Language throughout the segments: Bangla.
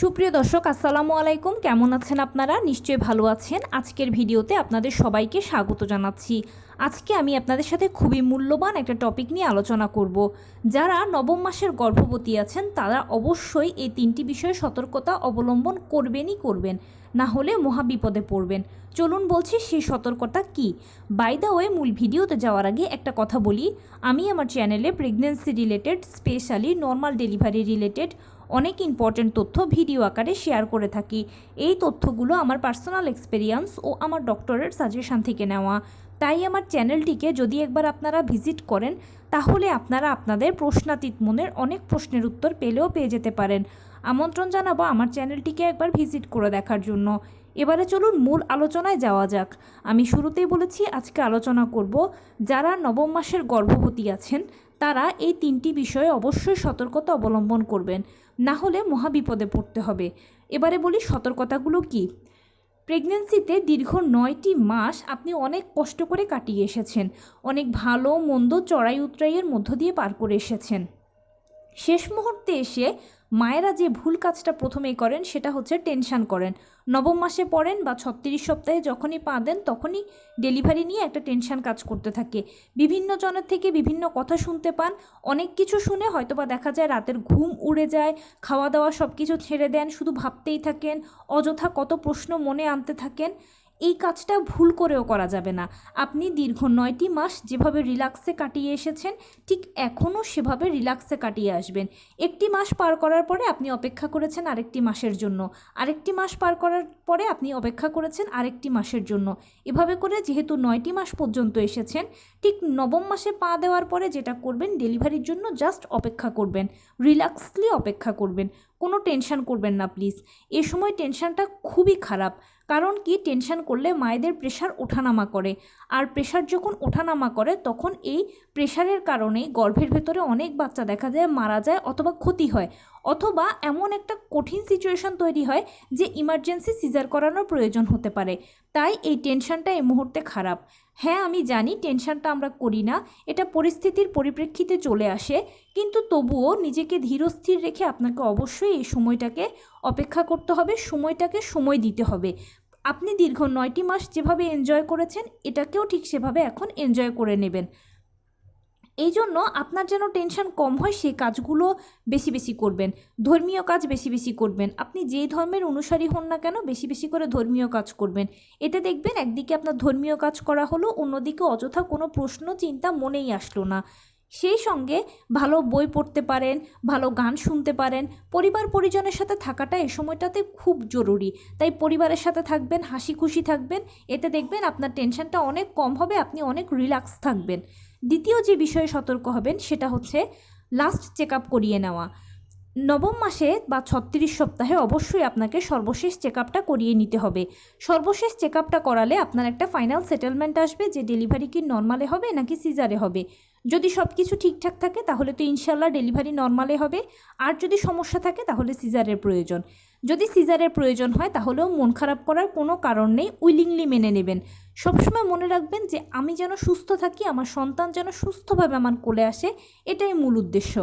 সুপ্রিয় দর্শক আসসালামু আলাইকুম, কেমন আছেন আপনারা? নিশ্চয়ই ভালো আছেন। আজকের ভিডিওতে আপনাদের সবাইকে স্বাগত জানাচ্ছি। আজকে আমি আপনাদের সাথে খুবই মূল্যবান একটা টপিক নিয়ে আলোচনা করব। যারা নবম মাসের গর্ভবতী আছেন তারা অবশ্যই এই তিনটি বিষয়ে সতর্কতা অবলম্বন করবেন, না হলে মহা বিপদে পড়বেন। চলুন বলছি সেই সতর্কতা কি। বাই দ্য ওয়ে, মূল ভিডিওতে যাওয়ার আগে একটা কথা বলি, আমি আমার চ্যানেলে pregnancy related, specially normal delivery related অনেক ইম্পর্ট্যান্ট তথ্য ভিডিও আকারে শেয়ার করে থাকি। এই তথ্যগুলো আমার পার্সোনাল এক্সপেরিয়েন্স ও আমার ডক্টরের সাজেশন থেকে নেওয়া। তাই আমার চ্যানেলটিকে যদি একবার আপনারা ভিজিট করেন তাহলে আপনারা আপনাদের প্রশ্নাতীত মনের অনেক প্রশ্নের উত্তর পেয়ে যেতে পারেন। আমন্ত্রণ জানাবো আমার চ্যানেলটিকে একবার ভিজিট করে দেখার জন্য। এবারে চলুন মূল আলোচনায় যাওয়া যাক। আমি শুরুতেই বলেছি আজকে আলোচনা করব যারা নবম মাসের গর্ভবতী আছেন তারা এই তিনটি বিষয়ে অবশ্যই সতর্কতা অবলম্বন করবেন, না হলে মহাবিপদে পড়তে হবে। এবারে বলি সতর্কতাগুলো কি। প্রেগন্যান্সিতে দীর্ঘ 9টি মাস আপনি অনেক কষ্ট করে কাটিয়ে এসেছেন, অনেক ভালো মন্দ চড়াই উতরাইয়ের মধ্য দিয়ে পার করে এসেছেন। শেষ মুহূর্তে এসে মায়েরা যে ভুল কাজটা প্রথমেই করেন সেটা হচ্ছে টেনশান করেন। নবম মাসে পড়েন বা 36 সপ্তাহে যখনই পা দেন তখনই ডেলিভারি নিয়ে একটা টেনশান কাজ করতে থাকে। বিভিন্ন জনের থেকে বিভিন্ন কথা শুনতে পান, অনেক কিছু শুনে হয়তোবা দেখা যায় রাতের ঘুম উড়ে যায়, খাওয়া দাওয়া সব কিছু ছেড়ে দেন, শুধু ভাবতেই থাকেন, অযথা কত প্রশ্ন মনে আনতে থাকেন। এই কাজটা ভুল করেও করা যাবে না। আপনি দীর্ঘ 9টি মাস যেভাবে রিল্যাক্সে কাটিয়ে এসেছেন ঠিক এখনও সেভাবে রিল্যাক্সে কাটিয়ে আসবেন। একটি মাস পার করার পরে আপনি অপেক্ষা করেছেন আরেকটি মাসের জন্য, আরেকটি মাস পার করার পরে আপনি অপেক্ষা করেছেন আরেকটি মাসের জন্য। এভাবে করে যেহেতু 9টি মাস পর্যন্ত এসেছেন, ঠিক নবম মাসে পা দেওয়ার পরে যেটা করবেন, ডেলিভারির জন্য জাস্ট অপেক্ষা করবেন, রিল্যাক্সলি অপেক্ষা করবেন, কোনো টেনশন করবেন না প্লিজ। এ সময় টেনশনটা খুবই খারাপ, কারণ কি টেনশন করলে মায়েদের প্রেশার ওঠানামা করে, আর প্রেশার যখন ওঠানামা করে তখন এই প্রেশারের কারণে গর্ভের ভেতরে অনেক বাচ্চা দেখা যায় মারা যায় অথবা ক্ষতি হয়, অথবা এমন একটা কঠিন সিচুয়েশন তৈরি হয় যে ইমার্জেন্সি সিজার করানোর প্রয়োজন হতে পারে। তাই এই টেনশনটা এই মুহূর্তে খারাপ। হ্যাঁ, আমি জানি টেনশনটা আমরা করি না, এটা পরিস্থিতির পরিপ্রেক্ষিতে চলে আসে, কিন্তু তবুও নিজেকে ধীরস্থির রেখে আপনাকে অবশ্যই এই সময়টাকে অপেক্ষা করতে হবে, সময়টাকে সময় দিতে হবে। আপনি দীর্ঘ 9টি মাস যেভাবে এনজয় করেছেন এটাকেও ঠিক সেভাবে এখন এনজয় করে নেবেন। এই জন্য আপনার যেন টেনশন কম হয় সেই কাজগুলো বেশি বেশি করবেন, ধর্মীয় কাজ বেশি বেশি করবেন। আপনি যেই ধর্মের অনুসারী হন না কেন বেশি বেশি করে ধর্মীয় কাজ করবেন। এতে দেখবেন একদিকে আপনার ধর্মীয় কাজ করা হলো, অন্যদিকে অযথা কোনো প্রশ্ন চিন্তা মনেই আসলো না। সেই সঙ্গে ভালো বই পড়তে পারেন, ভালো গান শুনতে পারেন। পরিবার পরিজনের সাথে থাকাটা এই সময়টাতে খুব জরুরি, তাই পরিবারের সাথে থাকবেন, হাসি খুশি থাকবেন। এতে দেখবেন আপনার টেনশনটা অনেক কম হবে, আপনি অনেক রিল্যাক্স থাকবেন। দ্বিতীয় যে বিষয়ে সতর্ক হবেন সেটা হচ্ছে লাস্ট চেক আপ করিয়ে নেওয়া। নবম মাসে বা 36 সপ্তাহে অবশ্যই আপনাকে সর্বশেষ চেক আপটা করিয়ে নিতে হবে। সর্বশেষ চেক আপটা করালে আপনার একটা ফাইনাল সেটেলমেন্ট আসবে যে ডেলিভারি কি নর্মালে হবে নাকি সিজারে হবে। যদি সব কিছু ঠিকঠাক থাকে তাহলে তো ইনশাল্লাহ ডেলিভারি নর্মালে হবে, আর যদি সমস্যা থাকে তাহলে সিজারের প্রয়োজন। যদি সিজারের প্রয়োজন হয় তাহলেও মন খারাপ করার কোনো কারণ নেই, উইলিংলি মেনে নেবেন। সবসময় মনে রাখবেন যে আমি যেন সুস্থ থাকি, আমার সন্তান যেন সুস্থভাবে আমার কোলে আসে, এটাই মূল উদ্দেশ্য।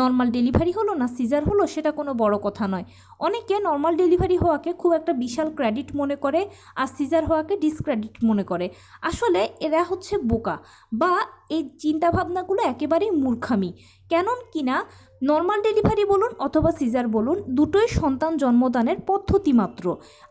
নর্মাল ডেলিভারি হলো না সিজার হলো সেটা কোনো বড় কথা নয়। অনেকে নর্মাল ডেলিভারি হওয়াকে খুব একটা বিশাল ক্রেডিট মনে করে আর সিজার হওয়াকে ডিসক্রেডিট মনে করে। আসলে এরা হচ্ছে বোকা, বা এই চিন্তাভাবনাগুলো একেবারেই মূর্খামি। কেন কিনা নর্মাল ডেলিভারি বলুন অথবা সিজার বলুন, দুটোই সন্তান জন্মদানের পদ্ধতি মাত্র।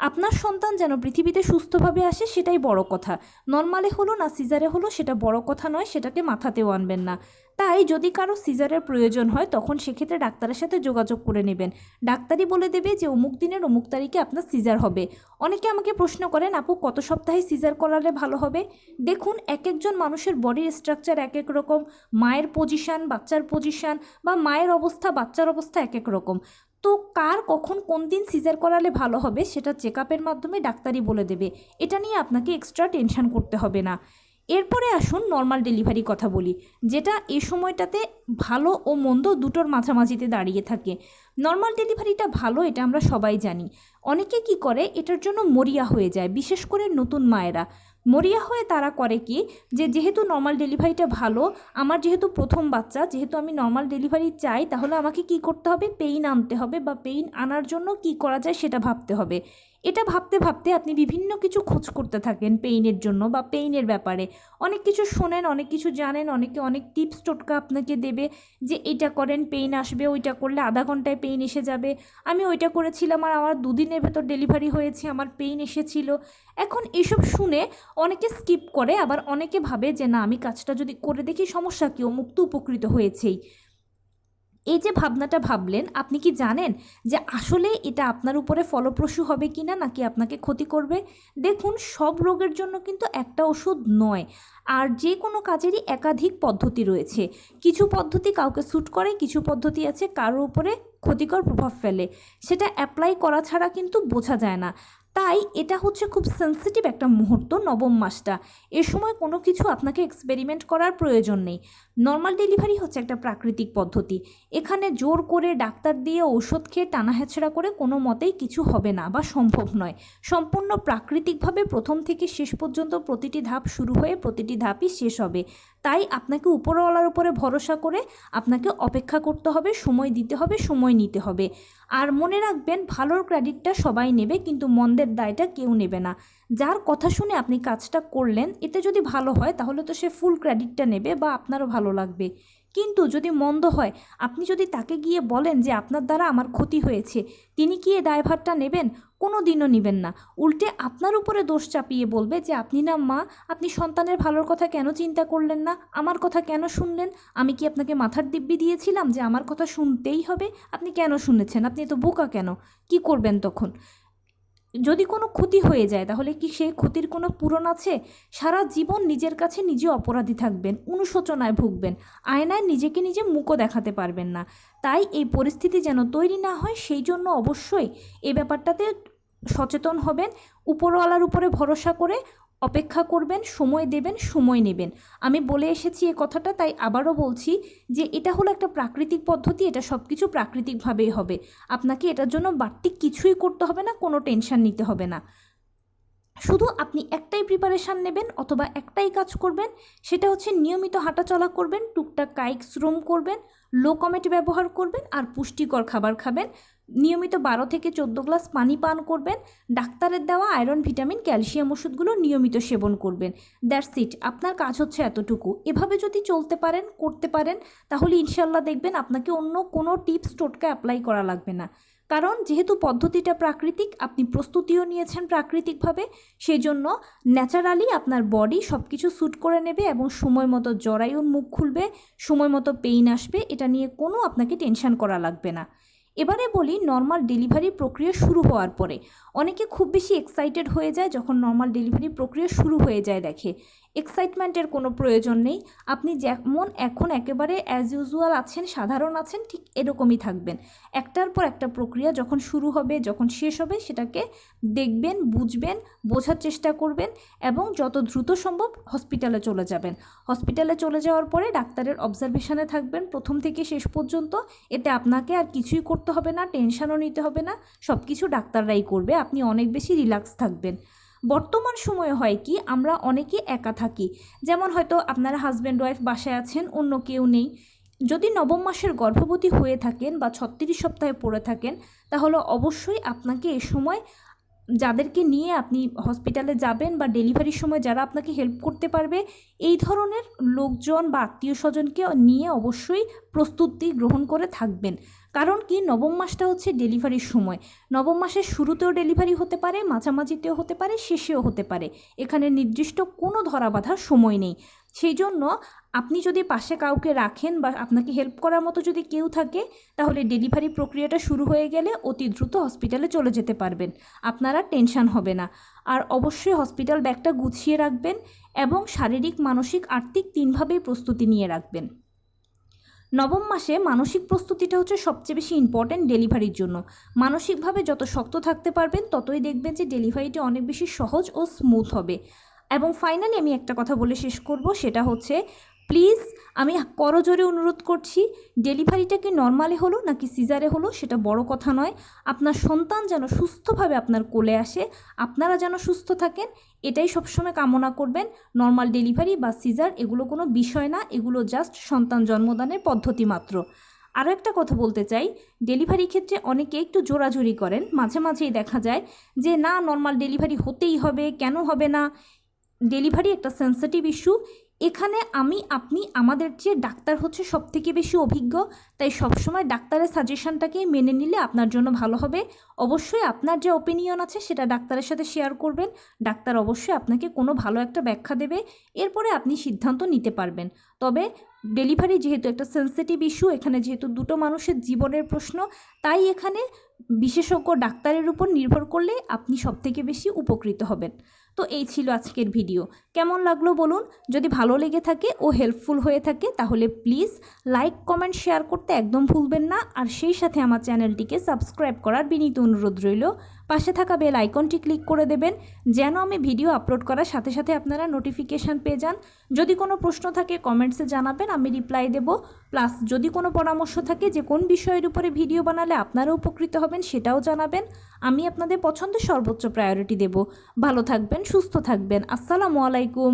আপনার সন্তান যেন পৃথিবীতে সুস্থভাবে আসে সেটাই বড় কথা। নর্মালে হলো না সিজারে হলো সেটা বড় কথা নয়, সেটাকে মাথাতেও আনবেন না। তাই যদি কারো সিজারের প্রয়োজন হয় তখন সেক্ষেত্রে ডাক্তারের সাথে যোগাযোগ করে নেবেন। ডাক্তারই বলে দেবে যে অমুক দিনের অমুক তারিখে আপনার সিজার হবে। অনেকে আমাকে প্রশ্ন করেন আপু কত সপ্তাহে সিজার করালে ভালো হবে। দেখুন, এক একজন মানুষের বডির স্ট্রাকচার এক এক রকম, মায়ের পজিশান, বাচ্চার পজিশান, বা মায়ের অবস্থা বাচ্চার অবস্থা এক এক রকম। তো কার কখন কোন দিন সিজার করালে ভালো হবে সেটা চেক আপের মাধ্যমে ডাক্তারই বলে দেবে। এটা নিয়ে আপনাকে এক্সট্রা টেনশন করতে হবে না। এরপরে আসুন নর্মাল ডেলিভারি কথা বলি, যেটা এই সময়টাতে ভালো ও মন্দ দুটোর মাঝামাঝিতে দাঁড়িয়ে থাকে। নর্মাল ডেলিভারিটা ভালো, এটা আমরা সবাই জানি। অনেকে কি করে এটার জন্য মরিয়া হয়ে যায়, বিশেষ করে নতুন মায়েরা। মরিয়া হয়ে তারা করে কি, যে যেহেতু নর্মাল ডেলিভারিটা ভালো, আমার যেহেতু প্রথম বাচ্চা, যেহেতু আমি নর্মাল ডেলিভারি চাই, তাহলে আমাকে কি করতে হবে, পেইন আনতে হবে, বা পেইন আনার জন্য কি করা যায় সেটা ভাবতে হবে। এটা ভাবতে ভাবতে আপনি বিভিন্ন কিছু খোঁজ করতে থাকেন পেইনের জন্য বা পেইনের ব্যাপারে। অনেক কিছু শোনেন, অনেক কিছু জানেন, অনেকে অনেক টিপস টোটকা আপনাকে দেবে যে এটা করেন পেইন আসবে, ওইটা করলে আধা ঘন্টায় পেইন এসে যাবে। আমি ওইটা করেছিলাম আর আমার 2 দিনের ভেতর ডেলিভারি হয়েছে, আমার পেইন এসেছিল। এখন এসব শুনে অনেকে স্কিপ করে, আবার অনেকে ভাবে যে না, আমি কাজটা যদি করে দেখি সমস্যা কি, অমুক তো উপকৃত হয়েছেই। এই যে ভাবনাটা ভাবলেন, আপনি কি জানেন যে আসলে এটা আপনার উপরে ফলপ্রসূ হবে কি না, নাকি আপনাকে ক্ষতি করবে? দেখুন, সব রোগের জন্য কিন্তু একটা ওষুধ নয়, আর যে কোনো কাজেরই একাধিক পদ্ধতি রয়েছে। কিছু পদ্ধতি কাউকে স্যুট করে, কিছু পদ্ধতি আছে কারোর উপরে ক্ষতিকর প্রভাব ফেলে। সেটা অ্যাপ্লাই করা ছাড়া কিন্তু বোঝা যায় না। তাই এটা হচ্ছে খুব সেন্সিটিভ একটা মুহূর্ত, নবম মাসটা। এ সময় কোনো কিছু আপনাকে এক্সপেরিমেন্ট করার প্রয়োজন নেই। নর্মাল ডেলিভারি হচ্ছে একটা প্রাকৃতিক পদ্ধতি। এখানে জোর করে ডাক্তার দিয়ে ওষুধ খেয়ে টানা হেঁচড়া করে কোনো মতেই কিছু হবে না বা সম্ভব নয়। সম্পূর্ণ প্রাকৃতিকভাবে প্রথম থেকে শেষ পর্যন্ত প্রতিটি ধাপ শুরু হয়ে প্রতিটি ধাপই শেষ হবে। তাই আপনাকে উপরওয়ালার উপরে ভরসা করে আপনাকে অপেক্ষা করতে হবে, সময় দিতে হবে, সময় নিতে হবে। আর মনে রাখবেন, ভালোর ক্রেডিটটা সবাই নেবে, কিন্তু মন্দের দায়টা কেউ নেবে না। যার কথা শুনে আপনি কাজটা করলেন, এতে যদি ভালো হয় তাহলে তো সে ফুল ক্রেডিটটা নেবে বা আপনারও ভালো লাগবে। কিন্তু যদি মন্দ হয়, আপনি যদি তাকে গিয়ে বলেন যে আপনার দ্বারা আমার ক্ষতি হয়েছে, তিনি কি এ দায়ভারটা নেবেন? কোনো দিনও নেবেন না। উল্টে আপনার উপরে দোষ চাপিয়ে বলবে যে আপনি না মা, আপনি সন্তানের ভালোর কথা কেন চিন্তা করলেন না, আমার কথা কেন শুনলেন? আমি কি আপনাকে মাথার দিব্যি দিয়েছিলাম যে আমার কথা শুনতেই হবে? আপনি কেন শুনেছেন? আপনি এত বোকা কেন? কি করবেন তখন? যদি কোনো ক্ষতি হয়ে যায় তাহলে কি সেই ক্ষতির কোনো পূরণ আছে? সারা জীবন নিজের কাছে নিজে অপরাধী থাকবেন, অনুশোচনায় ভুগবেন, আয়নায় নিজেকে নিজে মুখও দেখাতে পারবেন না। তাই এই পরিস্থিতি যেন তৈরি না হয়, সেই জন্য অবশ্যই এই ব্যাপারটাতে সচেতন হবেন। উপরওয়ালার উপরে ভরসা করে অপেক্ষা করবেন, সময় দেবেন, সময় নেবেন। আমি বলে এসেছি এ কথাটা, তাই আবারও বলছি যে এটা হলো একটা প্রাকৃতিক পদ্ধতি, এটা সব কিছু প্রাকৃতিকভাবেই হবে। আপনাকে এটার জন্য বাড়তি কিছুই করতে হবে না, কোনো টেনশন নিতে হবে না। শুধু আপনি একটাই প্রিপারেশান নেবেন অথবা একটাই কাজ করবেন, সেটা হচ্ছে নিয়মিত হাঁটাচলা করবেন, টুকটাক কায়িক শ্রম করবেন, লো কমেট ব্যবহার করবেন, আর পুষ্টিকর খাবার খাবেন। নিয়মিত 12 থেকে 14 গ্লাস পানি পান করবেন। ডাক্তারের দেওয়া আয়রন, ভিটামিন, ক্যালসিয়াম ওষুধগুলো নিয়মিত সেবন করবেন। দ্যাটস ইট, আপনার কাজ হচ্ছে এতটুকু। এভাবে যদি চলতে পারেন, করতে পারেন, তাহলে ইনশাল্লাহ দেখবেন আপনাকে অন্য কোনো টিপস টোটকা অ্যাপ্লাই করা লাগবে না। কারণ যেহেতু পদ্ধতিটা প্রাকৃতিক, আপনি প্রস্তুতিও নিয়েছেন প্রাকৃতিকভাবে, সেই জন্য ন্যাচারালি আপনার বডি সব কিছু স্যুট করে নেবে এবং সময় মতো জরায়ুর মুখ খুলবে, সময় মতো পেইন আসবে। এটা নিয়ে কোনো আপনাকে টেনশন করা লাগবে না। এবারে বলি নর্মাল ডেলিভারি প্রক্রিয়া শুরু হওয়ার পরে। অনেকে খুব বেশি এক্সাইটেড হয়ে যায় যখন নর্মাল ডেলিভারি প্রক্রিয়া শুরু হয়ে যায় দেখে। এক্সাইটমেন্টের কোনো প্রয়োজন নেই। আপনি যেমন এখন একেবারে অ্যাজ ইউজুয়াল আছেন, সাধারণ আছেন, ঠিক এরকমই থাকবেন। একটার পর একটা প্রক্রিয়া যখন শুরু হবে, যখন শেষ হবে, সেটাকে দেখবেন, বুঝবেন, বোঝার চেষ্টা করবেন এবং যত দ্রুত সম্ভব হসপিটালে চলে যাবেন। হসপিটালে চলে যাওয়ার পরে ডাক্তারের অবজারভেশনে থাকবেন প্রথম থেকে শেষ পর্যন্ত। এতে আপনাকে আর কিছুই করতে হবে না, টেনশনও নিতে হবে না, সব কিছু ডাক্তাররাই করবে। আপনি অনেক বেশি রিল্যাক্স থাকবেন। বর্তমান সময়ে হয় কি, আমরা অনেকে একা থাকি। যেমন হয়তো আপনারা হাজব্যান্ড ওয়াইফ বাসায় আছেন, অন্য কেউ নেই। যদি নবম মাসের গর্ভবতী হয়ে থাকেন বা 36 সপ্তাহে পড়ে থাকেন, তাহলে অবশ্যই আপনাকে এ সময় যাদেরকে নিয়ে আপনি হসপিটালে যাবেন বা ডেলিভারির সময় যারা আপনাকে হেল্প করতে পারবে, এই ধরনের লোকজন বা আত্মীয় স্বজনকে নিয়ে অবশ্যই প্রস্তুতি গ্রহণ করে থাকবেন। কারণ কি, নবম মাসটা হচ্ছে ডেলিভারির সময়। নবম মাসের শুরুতেও ডেলিভারি হতে পারে, মাঝামাঝিতেও হতে পারে, শেষেও হতে পারে। এখানে নির্দিষ্ট কোনো ধরাবাঁধার সময় নেই। সেই জন্য আপনি যদি পাশে কাউকে রাখেন বা আপনাকে হেল্প করার মতো যদি কেউ থাকে, তাহলে ডেলিভারি প্রক্রিয়াটা শুরু হয়ে গেলে অতি দ্রুত হসপিটালে চলে যেতে পারবেন। আপনারা টেনশন হবে না। আর অবশ্যই হসপিটাল ব্যাগটা গুছিয়ে রাখবেন এবং শারীরিক, মানসিক, আর্থিক তিনভাবেই প্রস্তুতি নিয়ে রাখবেন। নবম মাসে মানসিক প্রস্তুতিটা হচ্ছে সবচেয়ে বেশি ইম্পর্ট্যান্ট ডেলিভারির জন্য। মানসিকভাবে যত শক্ত থাকতে পারবেন, ততই দেখবেন যে ডেলিভারিটা অনেক বেশি সহজ ও স্মুথ হবে। এবং ফাইনালি আমি একটা কথা বলে শেষ করব, সেটা হচ্ছে প্লিজ আমি করজোরে অনুরোধ করছি, ডেলিভারিটা কি নর্মালি হলো নাকি সিজারে হলো সেটা বড় কথা নয়, আপনার সন্তান যেন সুস্থভাবে আপনার কোলে আসে, আপনারা যেন সুস্থ থাকেন, এটাই সবসময় কামনা করবেন। নর্মাল ডেলিভারি বা সিজার এগুলো কোনো বিষয় না, এগুলো জাস্ট সন্তান জন্মদানের পদ্ধতি মাত্র। আরও একটা কথা বলতে চাই, ডেলিভারি ক্ষেত্রে অনেকে একটু জোরাজুরি করেন, মাঝে মাঝেই দেখা যায় যে না নর্মাল ডেলিভারি হতেই হবে, কেন হবে না। ডেলিভারি একটা সেন্সিটিভ ইস্যু, এখানে আপনি আমাদের চেয়ে ডাক্তার হচ্ছে সবথেকে বেশি অভিজ্ঞ, তাই সবসময় ডাক্তারের সাজেশনটাকেই মেনে নিলে আপনার জন্য ভালো হবে। অবশ্যই আপনার যে ওপিনিয়ন আছে সেটা ডাক্তারের সাথে শেয়ার করবেন, ডাক্তার অবশ্যই আপনাকে কোনো ভালো একটা ব্যাখ্যা দেবে, এরপরে আপনি সিদ্ধান্ত নিতে পারবেন। তবে ডেলিভারি যেহেতু একটা সেন্সিটিভ ইস্যু, এখানে যেহেতু দুটো মানুষের জীবনের প্রশ্ন, তাই এখানে বিশেষজ্ঞ ডাক্তারের উপর নির্ভর করলে আপনি সবথেকে বেশি উপকৃত হবেন। তো এই ছিল আজকের ভিডিও, কেমন লাগলো বলুন। যদি ভালো লেগে থাকে ও হেল্পফুল হয়ে থাকে তাহলে প্লিজ লাইক কমেন্ট শেয়ার করতে একদম ভুলবেন না, আর সেই সাথে আমার চ্যানেলটিকে সাবস্ক্রাইব করার বিনীত অনুরোধ রইল। পাশে থাকা বেল আইকনটি ক্লিক করে দেবেন যেন আমি ভিডিও আপলোড করার সাথে সাথে আপনারা নোটিফিকেশান পেয়ে যান। যদি কোনো প্রশ্ন থাকে কমেন্টসে জানাবেন, আমি রিপ্লাই দেব। প্লাস যদি কোনো পরামর্শ থাকে যে কোন বিষয়ের উপরে ভিডিও বানালে আপনারা উপকৃত হবেন সেটাও জানাবেন, আমি আপনাদের পছন্দের সর্বোচ্চ প্রায়োরিটি দেব। ভালো থাকবেন, সুস্থ থাকবেন। আসসালামু আলাইকুম।